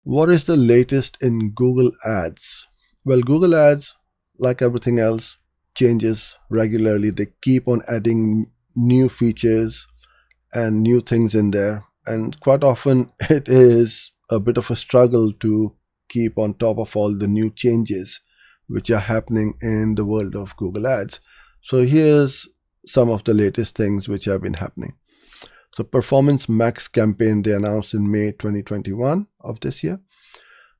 What is the latest in Google Ads? Well, Google Ads, like everything else, changes regularly. They keep on adding new features and new things in there. And quite often, it is a bit of a struggle to keep on top of all the new changes which are happening in the world of Google Ads. So, here's some of the latest things which have been happening. So Performance Max campaign they announced in May 2021 of this year.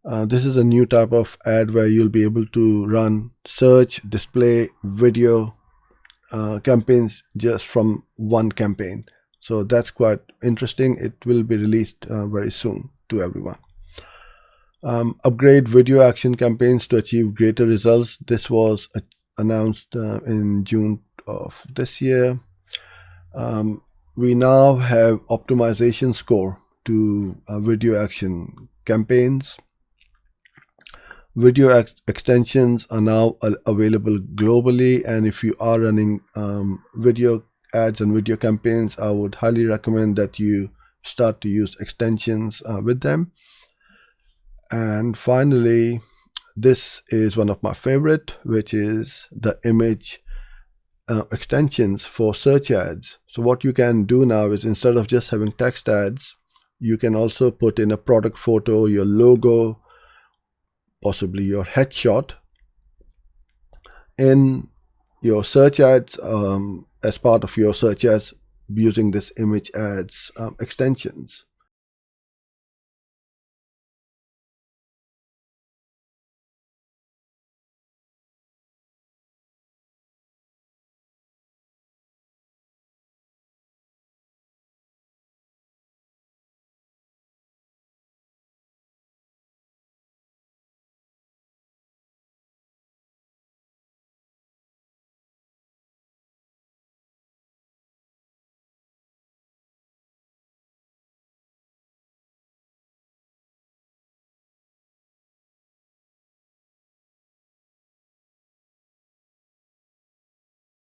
This is a new type of ad where you'll be able to run search, display, video campaigns just from one campaign. So that's quite interesting. It will be released very soon to everyone. Upgrade video action campaigns to achieve greater results. This was announced in June of this year. We now have optimization score to video action campaigns. Video extensions are now available globally, and if you are running video ads and video campaigns, I would highly recommend that you start to use extensions with them. And finally, this is one of my favorite, which is the image extensions for search ads. So what you can do now is, instead of just having text ads, you can also put in a product photo, your logo, possibly your headshot in your search ads as part of your search ads using this image ads extensions.